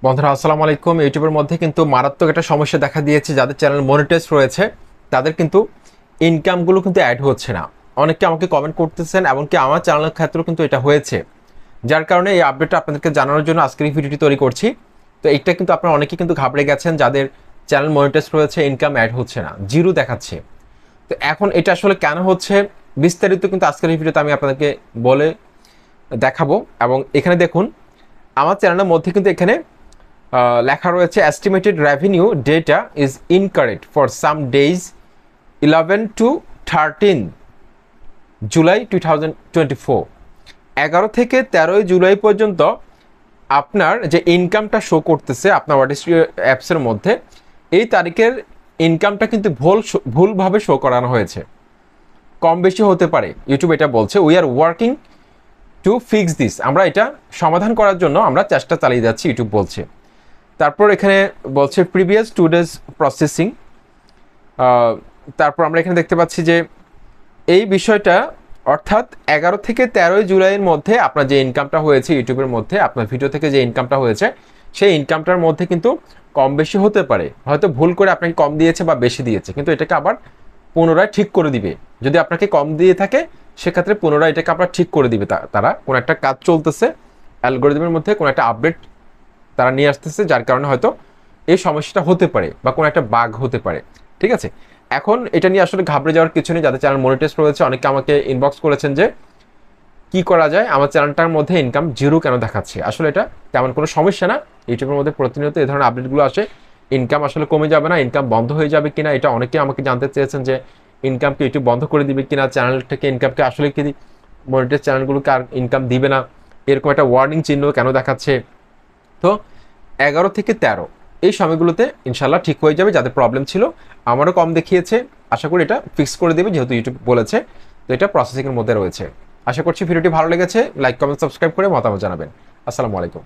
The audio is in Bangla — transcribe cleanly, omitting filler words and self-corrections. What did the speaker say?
বন্ধুরা আসসালামু আলাইকুম। ইউটিউবের মধ্যে কিন্তু মারাত্মক একটা সমস্যা দেখা দিয়েছে। যাদের চ্যানেল মনিটাইজ রয়েছে তাদের কিন্তু ইনকামগুলো কিন্তু অ্যাড হচ্ছে না। অনেকে আমাকে কমেন্ট করতেছেন, এমনকি আমার চ্যানেলের ক্ষেত্রেও কিন্তু এটা হয়েছে। যার কারণে এই আপডেটটা আপনাদেরকে জানানোর জন্য আজকের এই ভিডিওটি তৈরি করছি। তো এইটা কিন্তু আপনারা অনেকেই কিন্তু ঘাবড়ে গেছেন, যাদের চ্যানেল মনিটাইজ রয়েছে, ইনকাম অ্যাড হচ্ছে না, জিরো দেখাচ্ছে। তো এখন এটা আসলে কেন হচ্ছে বিস্তারিত কিন্তু আজকের এই ভিডিওতে আমি আপনাদেরকে বলে দেখাবো। এবং এখানে দেখুন, আমার চ্যানেলের মধ্যে কিন্তু এখানে লেখা রয়েছে estimated revenue data is incorrect for some days 11 to 13 July 2024। 11 থেকে 13 জুলাই পর্যন্ত আপনার যে ইনকামটা শো করতেছে আপনার ওয়ার্ডিস্ট্রি অ্যাপসের মধ্যে, এই তারিখের ইনকামটা কিন্তু ভুলভাবে শো করানো হয়েছে। কম বেশি হতে পারে, ইউটিউব এটা বলছে। We are working to fix this. আমরা এটা সমাধান করার জন্য আমরা চেষ্টা চালিয়ে যাচ্ছি, ইউটিউব বলছে। তারপর এখানে বলছে প্রিভিয়াস 2 days প্রসেসিং। তারপর আমরা এখানে দেখতে পাচ্ছি যে এই বিষয়টা, অর্থাৎ 11 থেকে 13 জুলাইয়ের মধ্যে আপনার যে ইনকামটা হয়েছে ইউটিউবের মধ্যে, আপনার ভিডিও থেকে যে ইনকামটা হয়েছে, সেই ইনকামটার মধ্যে কিন্তু কম বেশি হতে পারে। হয়তো ভুল করে আপনাকে কম দিয়েছে বা বেশি দিয়েছে, কিন্তু এটাকে আবার পুনরায় ঠিক করে দিবে। যদি আপনাকে কম দিয়ে থাকে সেক্ষেত্রে পুনরায় এটাকে আবার ঠিক করে দিবে। তারা কোনো একটা কাজ চলতেছে, অ্যালগোরিদমের মধ্যে কোনো একটা আপডেট তারা নিয়ে আসতেছে, যার কারণে হয়তো এই সমস্যাটা হতে পারে বা কোনো একটা বাগ হতে পারে। ঠিক আছে, এখন এটা নিয়ে আসলে ঘাবড়ে যাওয়ার কিছু নেই। যাদের চ্যানেল মনিটাইজ রয়েছে, অনেকে আমাকে ইনবক্স করেছেন যে কি করা যায়, আমার চ্যানেলটার মধ্যে ইনকাম জিরো কেন দেখাচ্ছে। আসলে এটা তেমন কোনো সমস্যা না। ইউটিউবের মধ্যে প্রতিনিয়ত এই ধরনের আপডেটগুলো আসে। ইনকাম আসলে কমে যাবে না, ইনকাম বন্ধ হয়ে যাবে কিনা এটা অনেকে আমাকে জানতে চেয়েছেন, যে ইনকামকে ইউটিউব বন্ধ করে দিবে কিনা, চ্যানেল থেকে ইনকামকে আসলে কি মনিটাইজ চ্যানেলগুলোকে আর ইনকাম দিবে না, এরকম একটা ওয়ার্নিং চিহ্ন কেন দেখাচ্ছে। তো 11 থেকে 13 এই সময়গুলোতে ইনশাল্লাহ ঠিক হয়ে যাবে। যাদের প্রবলেম ছিল, আমারও কম দেখিয়েছে, আশা করি এটা ফিক্স করে দেবে, যেহেতু ইউটিউব বলেছে। তো এটা প্রসেসিংয়ের মধ্যে রয়েছে। আশা করছি ভিডিওটি ভালো লেগেছে। লাইক, কমেন্ট, সাবস্ক্রাইব করে মতামত জানাবেন। আসসালামু আলাইকুম।